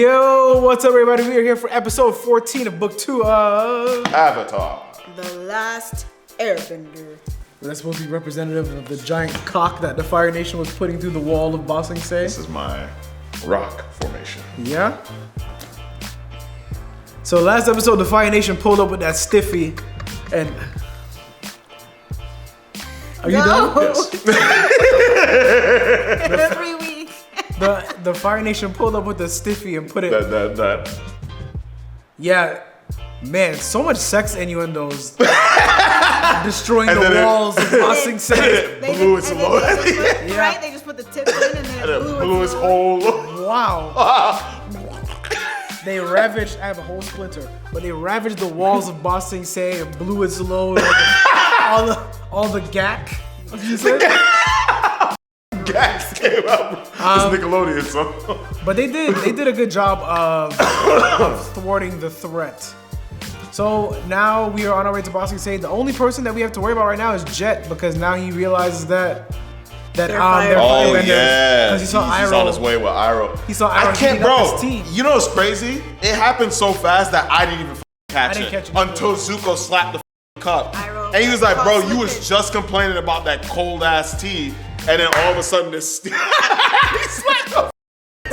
Yo, what's up, everybody? We are here for episode 14 of book 2 of Avatar. The Last Airbender. That's supposed to be representative of the giant cock that the Fire Nation was putting through the wall of Ba Sing Se. This is my rock formation. Yeah. So last episode, the Fire Nation pulled up with that stiffy, and are you done? Yes. For 3 weeks. The Fire Nation pulled up with the stiffy and put it. That. Yeah, man, so much sex innuendos. Destroying the walls of Ba Sing Se. It blew its load. Right? They just put the tips in and then it blew its whole. Wow. They ravaged. I have a whole splinter, but they ravaged the walls of Ba Sing Se and blew its load. all the gack. What you said? Gas came out. It's Nickelodeon, so. But they did a good job of thwarting the threat. So now we are on our way to Ba Sing Se. The only person that we have to worry about right now is Jet, because now he realizes that they're firebenders. Yeah. Because he saw Iroh. He's on his way with Iroh. He saw Iroh. I can't, bro. His team. You know what's crazy? It happened so fast that I didn't even catch didn't catch it until Zuko slapped the cup. Iroh And he was like, bro, you was slipping. just complaining about that cold ass tea, and then all of a sudden this he slapped the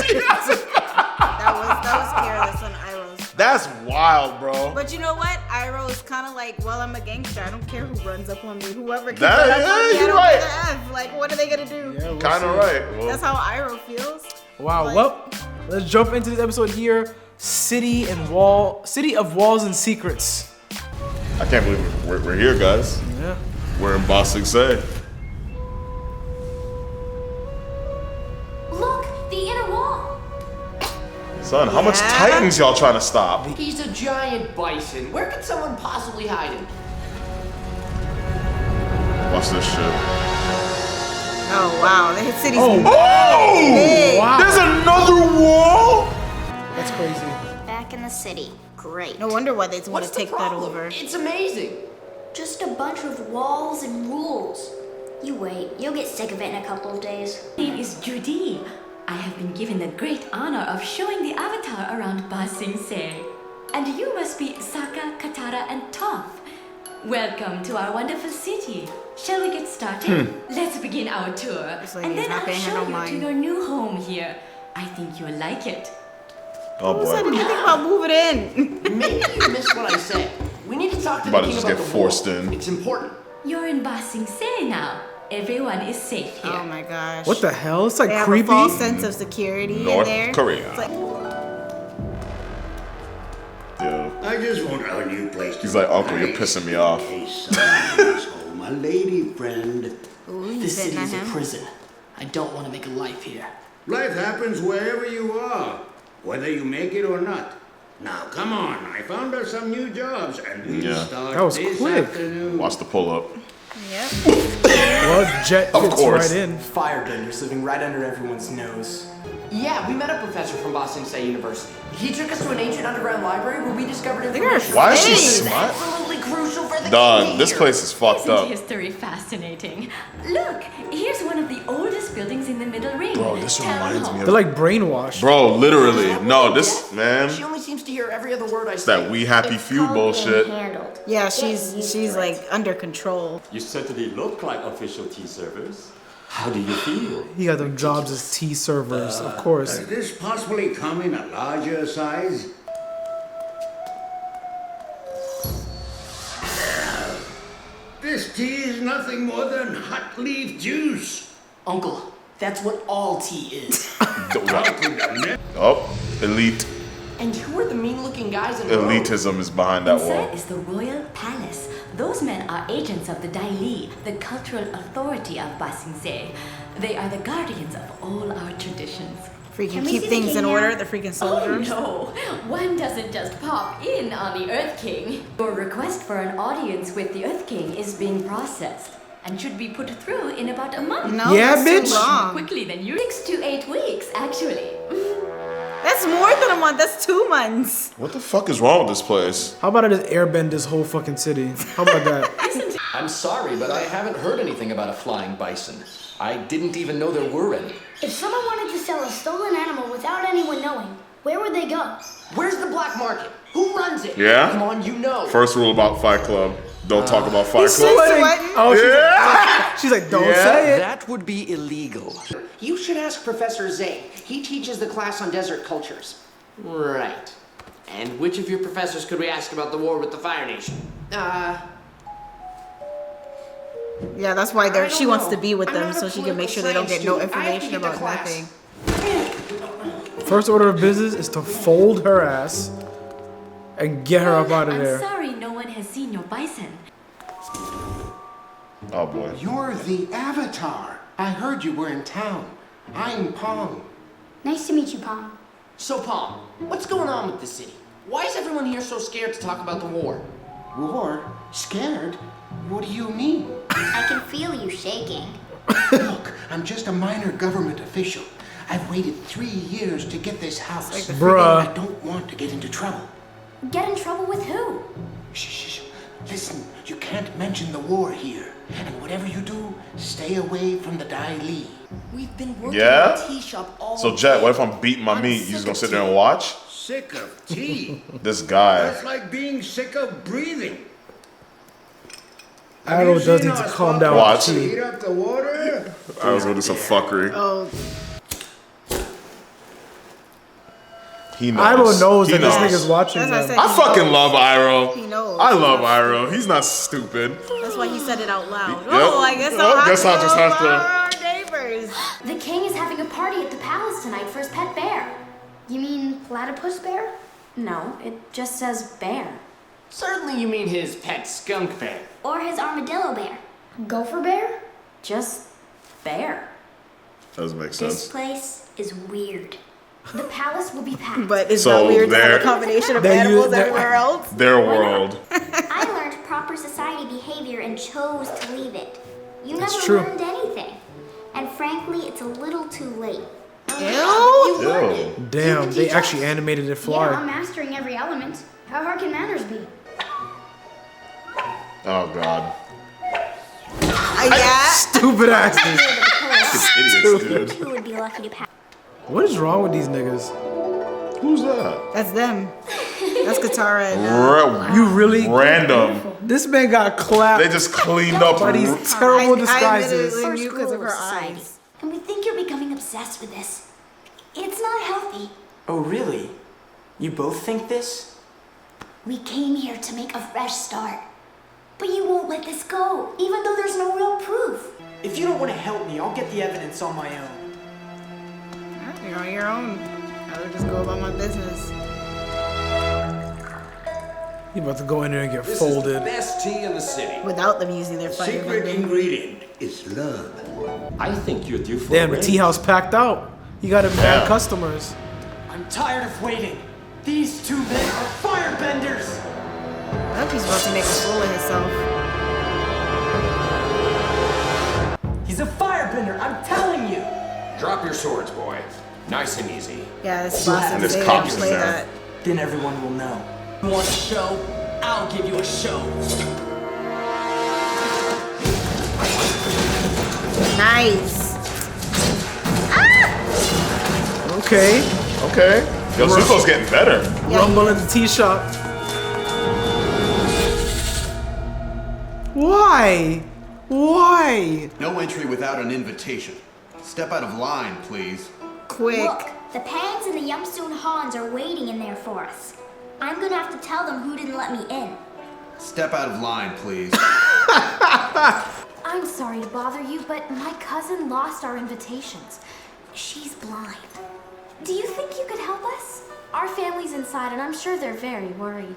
tea. That was careless on Iroh's. That's wild, bro. But you know what? Iroh's kind of like, well, I'm a gangster. I don't care who runs up on me. Whoever can That- run up on me, yeah, I don't you're give a F. Like, what are they gonna do? Yeah, we'll Kind of see. right. Well, That's how Iroh feels. Wow. Like- Well, let's jump into this episode here. City of Walls and Secrets. I can't believe we're here, guys. Yeah. We're in Ba Sing Se. Look, the inner wall. Son, how much Yeah. Titans y'all trying to stop? He's a giant bison. Where could someone possibly hide him? Watch this shit. Oh, wow. The city's Oh! big. Wow. There's another wall? That's crazy. Back in the city. Great. No wonder why they want What's to the take that problem? over. It's amazing. Just a bunch of walls and rules. You wait. You'll get sick of it in a couple of days. My name is Judy. I have been given the great honor of showing the Avatar around Ba Sing Se. And you must be Sokka, Katara, and Toph. Welcome to our wonderful city. Shall we get started? Let's begin our tour. This lady And is then not I'll paying her show no you to mind. your new home here. I think you'll like it. Oh Who said boy. anything about moving in? Maybe you missed what I said. We need to talk to About the to king just about get the forced wall. in. It's important. You're in Ba Sing Se now. Everyone is safe here. Oh my gosh. What the hell? It's like They have creepy. a false sense of security North in there. Korea. It's like, Yo. I just want our new place to He's like, be Uncle, you're nice. pissing me off. Hey, son, is home, a lady friend. ooh, he's This hitting city at is a him. prison. I don't want to make a life here. Life happens wherever you are, whether you make it or not. Now, come on, I found us some new jobs, and we Yeah. start That was this quick. afternoon. Watch the pull up. Yep. Well, Jet Of fits course. right in. Firebenders living right under everyone's nose. Yeah, we met a professor from Ba Sing Se University. He took us to an ancient underground library where we discovered Look at her information. Why is she face. smart? Absolutely crucial for the Dog, king this here. place is fucked Isn't up. history fascinating? Look, here's one of the oldest buildings in the Middle Ring. Bro, this Town reminds me Hall. of. They're like brainwashed. Bro, literally. No, this, man. She only seems to hear every other word I say. That we happy It's few called bullshit. being handled. Yeah, Get she's used she's to it. like under control. You certainly look like official tea servers. How do you feel? He got them jobs as tea servers, of course. Does this possibly come in a larger size? This tea is nothing more than hot leaf juice. Uncle, that's what all tea is. Oh, elite. And who are the mean-looking guys in the room? Elitism is behind that Inside wall. is the royal palace. Those men are agents of the Dai Li, the cultural authority of Ba Sing Se. They are the guardians of all our traditions. Freaking Can we keep see the things in king order. now? The freaking Oh soldiers. no, one doesn't just pop in on the Earth King. Your request for an audience with the Earth King is being processed and should be put through in about a month. No, Yeah, that's bitch. too long. Quickly than you. 6 to 8 weeks, actually. That's more than a month. That's 2 months. What the fuck is wrong with this place? How about I just airbend this whole fucking city? How about that? I'm sorry, but I haven't heard anything about a flying bison. I didn't even know there were any. If someone wanted to sell a stolen animal without anyone knowing, Where would they go? Where's the black market? Who runs it? Yeah? Come on, you know. First rule about Fight Club: don't talk about Fight He's Club. sweating. Oh, she's like, don't say it. That would be illegal. You should ask Professor Zane. He teaches the class on desert cultures. Right. And which of your professors could we ask about the war with the Fire Nation? Yeah, that's why I she don't wants know. to be with I'm them not so a she can make sure political they don't get no science student. I have to information get to about class. nothing. First order of business is to fold her ass and get her up out of I'm there. sorry no one has seen your bison. Oh boy. You're the Avatar. I heard you were in town. I'm Pong. Nice to meet you, Pom. So, Palm, what's going on with the city? Why is everyone here so scared to talk about the war? War? Scared? What do you mean? I can feel you shaking. Look, I'm just a minor government official. I've waited 3 years to get this house. Bruh. I don't want to get into trouble. Get in trouble with who? Shh, shh, shh. Listen, you can't mention the war here. And whatever you do, stay away from the Dai Li. We've been working Yeah? in the tea shop all So Jet, day. what if I'm beating my I'm meat? You sick just gonna of sit there tea. and watch? Sick of tea. This guy. That's like being sick of breathing. Arrow Have you does seen need to our calm spot down Watch. with to tea. heat up the water? I was gonna do some fuckery. Oh, He knows. Iroh knows He that this knows. nigga's watching that's what I them. said. I fucking love Iroh. He knows. I love Iroh. He's not stupid. That's why he said it out loud. Yep. Oh, I guess Well, I'll guess I'll just have to to- our neighbors. The king is having a party at the palace tonight for his pet bear. You mean platypus bear? No, it just says bear. Certainly you mean his pet skunk bear. Or his armadillo bear? Gopher bear? Just bear. Doesn't make This sense. place is weird. The palace will be packed. But it's So not weird to have there- a combination of They use animals that- everywhere else. Their world. I learned proper society behavior and chose to leave it. You That's never true. learned anything. And frankly, it's a little too late. Ew. You learned Ew. it. Damn, You they teach actually us. animated it Yeah, fly. I'm mastering every element. How hard can manners be? Oh god. Yeah. Stupid asses. Idiots, dude. Who would be lucky to pass? What is wrong with these niggas? Who's that? That's them. That's Katara and You really? Random. This man got clapped They just cleaned up. by these r- terrible I disguises. admittedly knew because of rule her of society. eyes. And we think you're becoming obsessed with this. It's not healthy. Oh, really? You both think this? We came here to make a fresh start. But you won't let this go, even though there's no real proof. If you don't want to help me, I'll get the evidence on my own. You're on your own. I would just go about my business. You about to go in there and get This is the folded. best tea in the city. Without them using their fire Secret bending. ingredient is love. I think you're due for Damn, a the raise. tea house packed out. You got mad Yeah. customers. I'm tired of waiting. These two men are firebenders. I hope he's about to make a fool of himself. He's a firebender, I'm telling you. Drop your swords, boy. Nice and easy. Yeah, this You boss have and this they cop didn't is play there. that. Then everyone will know. You want a show? I'll give you a show. Nice. Okay. Okay. Yo, Zuko's getting better. Yeah, Rumble in the tea shop. Why? Why? No entry without an invitation. Step out of line, please. Quick. Look, the Pangs and the Yumsoon Hans are waiting in there for us. I'm gonna have to tell them who didn't let me in. Step out of line, please. I'm sorry to bother you, but my cousin lost our invitations. She's blind. Do you think you could help us? Our family's inside, and I'm sure they're very worried.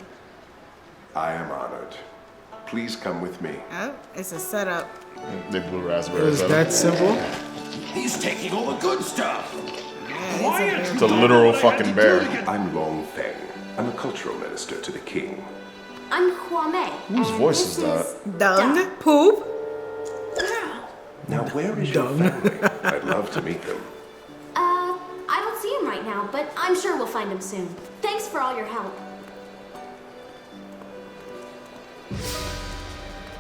I am honored. Please come with me. Oh, it's a setup. They blew It raspberries. was at that him. simple. He's taking all the good stuff. It's a literal fucking bear. I'm Long Feng. I'm a cultural minister to the king. I'm Kwame. Whose voice is that? Dung? Poop? Now, where is your family? I'd love to meet them. I don't see him right now, but I'm sure we'll find him soon. Thanks for all your help.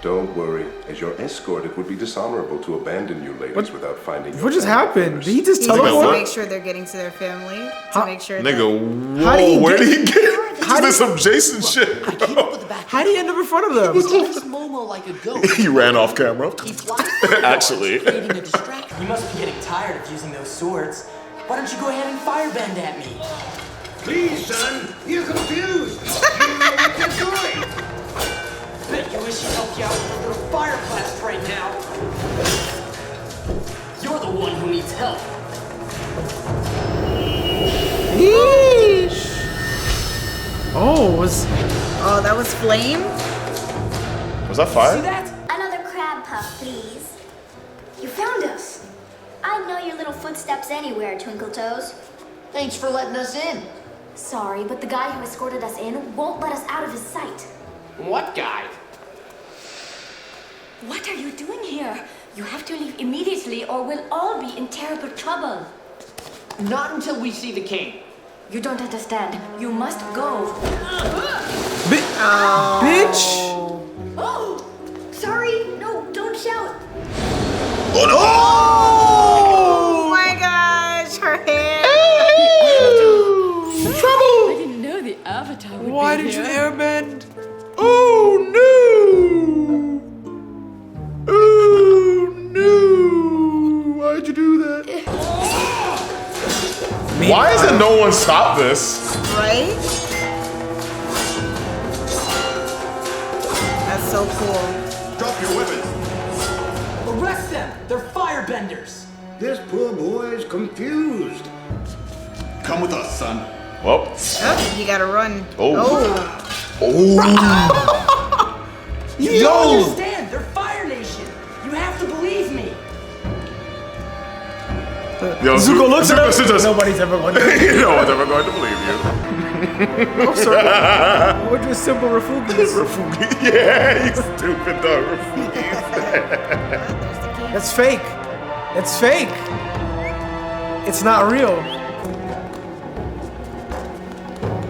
Don't worry. As your escort, it would be dishonorable to abandon you ladies without finding your What just family happened? first. Did he just He wants to teleport? make sure they're getting to their family. To make sure. Nigga, How did he whoa, where get- did he get? He How just did- did some Jason shit. How did he end up in front of them? Chase Momo like a goat. He ran off camera. He flies Actually. creating a distraction. You must be getting tired of using those swords. Why don't you go ahead and firebend at me? Please, son, you're confused. You don't know what you're doing. Bet you wish he helped you out with your fire blast right now. You're the one who needs help. Yeesh. Oh, that was flame? Was that fire? See that? Another crab puff, please. You found us. I'd know your little footsteps anywhere, Twinkle Toes. Thanks for letting us in. Sorry, but the guy who escorted us in won't let us out of his sight. What guy? What are you doing here? You have to leave immediately or we'll all be in terrible trouble. Not until we see the king. You don't understand. You must go. bitch! Oh! Sorry, no, don't shout. Oh my gosh, her hair. Trouble! I didn't know the avatar would Why be did you here. airbend? Oh no! Oh no! Why'd you do that? Why hasn't no one stopped this? Right? That's so cool. Drop your weapons. Arrest them! They're firebenders! This poor boy is confused. Come with us, son. Well. Oh, you gotta run. Oh. You don't understand! They're Fire Nation! You have to believe me! Yo, Zuko looks at us. Zuko, Nobody's ever going to no one's ever going to believe you. Oh, sorry. What was simple refugis? Yeah, you stupid dog. That's fake. That's fake. It's not real.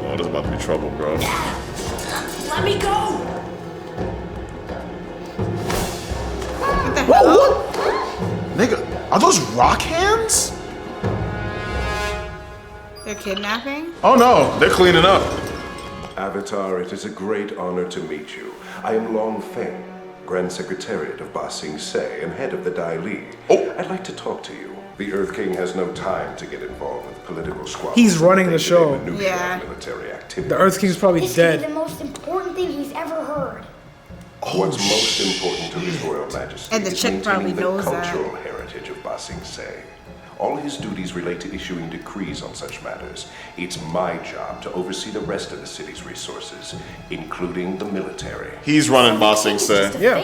Oh, there's about to be trouble, bro. Let me go! What the Whoa, hell? what? Nigga, are those rock hands? They're kidnapping? Oh no, they're cleaning up. Avatar, it is a great honor to meet you. I am Long Feng, Grand Secretariat of Ba Sing Se and head of the Dai Li. Oh. I'd like to talk to you. The Earth King has no time to get involved with political squabbles. He's running the show. Yeah. Military activity. The Earth King's probably This dead. is the most important thing he's ever heard. What's most important to His Royal Majesty And the is chick probably maintaining knows the that. cultural heritage of Ba Sing Se. All his duties relate to issuing decrees on such matters. It's my job to oversee the rest of the city's resources, including the military. He's running Ba Sing Se. Yeah.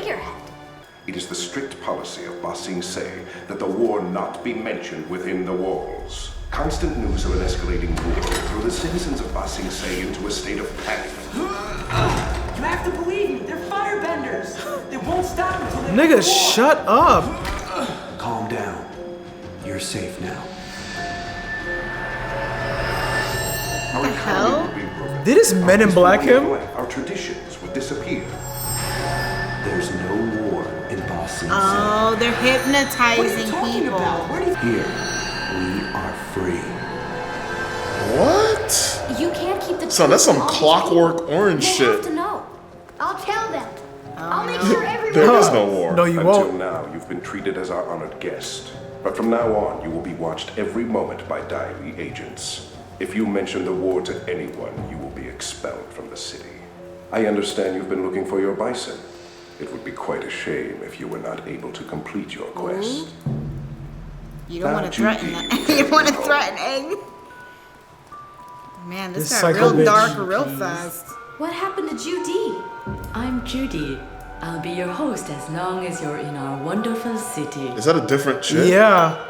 It is the strict policy of Ba Sing Se that the war not be mentioned within the walls. Constant news of an escalating war threw the citizens of Ba Sing Se into a state of panic. You have to believe me, they're firebenders! They won't stop until they Nigga, shut up. Calm down. You're safe now. Our the hell? economy would be broken. Did this Men in Black him? Our traditions would disappear. There's no war in Ba Sing Se. Oh, they're hypnotizing people. Here, we are free. What? You can't keep the Son, that's some truth from all these Clockwork people. Orange They shit. have to know. I'll tell them. I'll make sure everyone There is knows. no war. No, you Until won't. now, you've been treated as our honored guest. But from now on, you will be watched every moment by Dai Li agents. If you mention the war to anyone, you will be expelled from the city. I understand you've been looking for your bison. It would be quite a shame if you were not able to complete your quest. You don't want to threaten that. You don't want to threaten Aang. Man, this This got psycho real bitch. dark real fast. What happened to Judy? I'm Judy. I'll be your host as long as you're in our wonderful city. Is that a different chick? Yeah.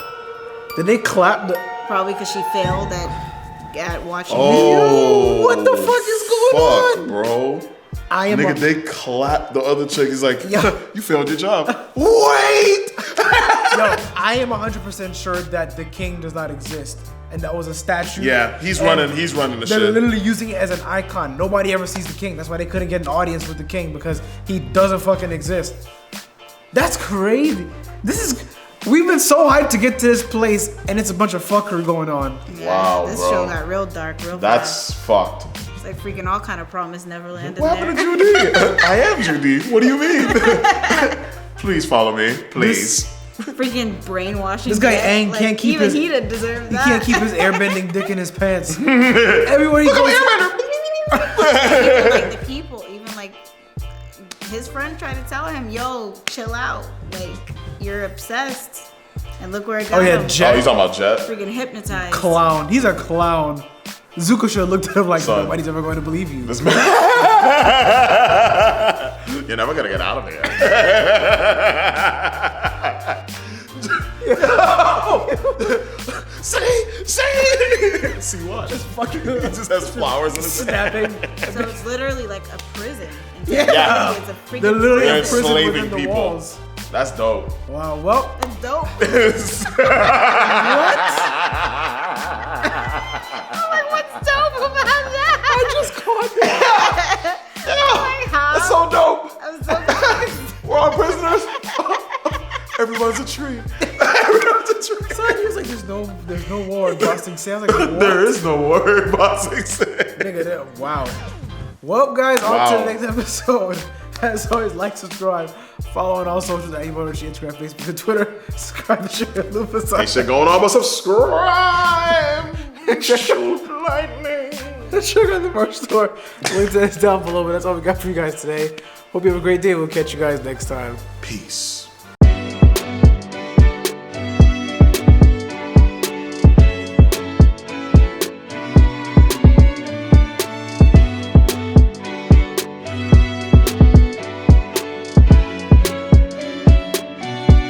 Did they clap the... Probably because she failed at watching. Oh. What the fuck is going Fuck, on? bro. I am Nigga, a- they clapped the other chick. He's like, Yeah. you failed your job. Wait! Yo, I am 100% sure that the king does not exist. and that was a statue. Yeah, he's running the They're shit. literally using it as an icon. Nobody ever sees the king. That's why they couldn't get an audience with the king, because he doesn't fucking exist. That's crazy. We've been so hyped to get to this place, and it's a bunch of fuckery going on. Wow, This bro. show got real dark, real That's fucked. fast. It's like freaking all kind of Promise Neverland in What there. happened to Judy? I am Judy. What do you mean? Please follow me, please. Freaking brainwashing. This guy Jet. Aang Like, can't keep even his. he didn't deserve He that. can't keep his airbending dick in his pants. Everywhere he goes. Even, like the people, even like his friend tried to tell him, "Yo, chill out. Like you're obsessed." And look where it got Oh yeah, him. Jet. Oh, he's talking about Jet? Freaking hypnotized. Clown. He's a clown. Zuko should have looked at him like, Son. nobody's ever going to believe you. This man. You're never gonna get out of here. See what? Just fucking. He just has flowers in his snapping. So it's literally like a prison. Yeah. It's a freaking They're literally They're in prison enslaving within the people. walls. That's dope. Wow. Well. That's dope. What's dope about that? I just caught that. Like, how? That's so dope. I'm so confused. We're all prisoners. Everyone's a tree. Everyone's a tree. So he was like, there's no war in Boston Sea. I was like, what? There is no word boxing say. Nigga, wow. Well, guys, on to Wow. the next episode. As always, like, subscribe, follow on all socials at YaBoyRoshi, Instagram, Facebook, and Twitter. Subscribe to Sugar Lupa. Ain't shit going on but subscribe. Shoot lightning. Sugar in the merch store. Link to this down below, but that's all we got for you guys today. Hope you have a great day. We'll catch you guys next time. Peace.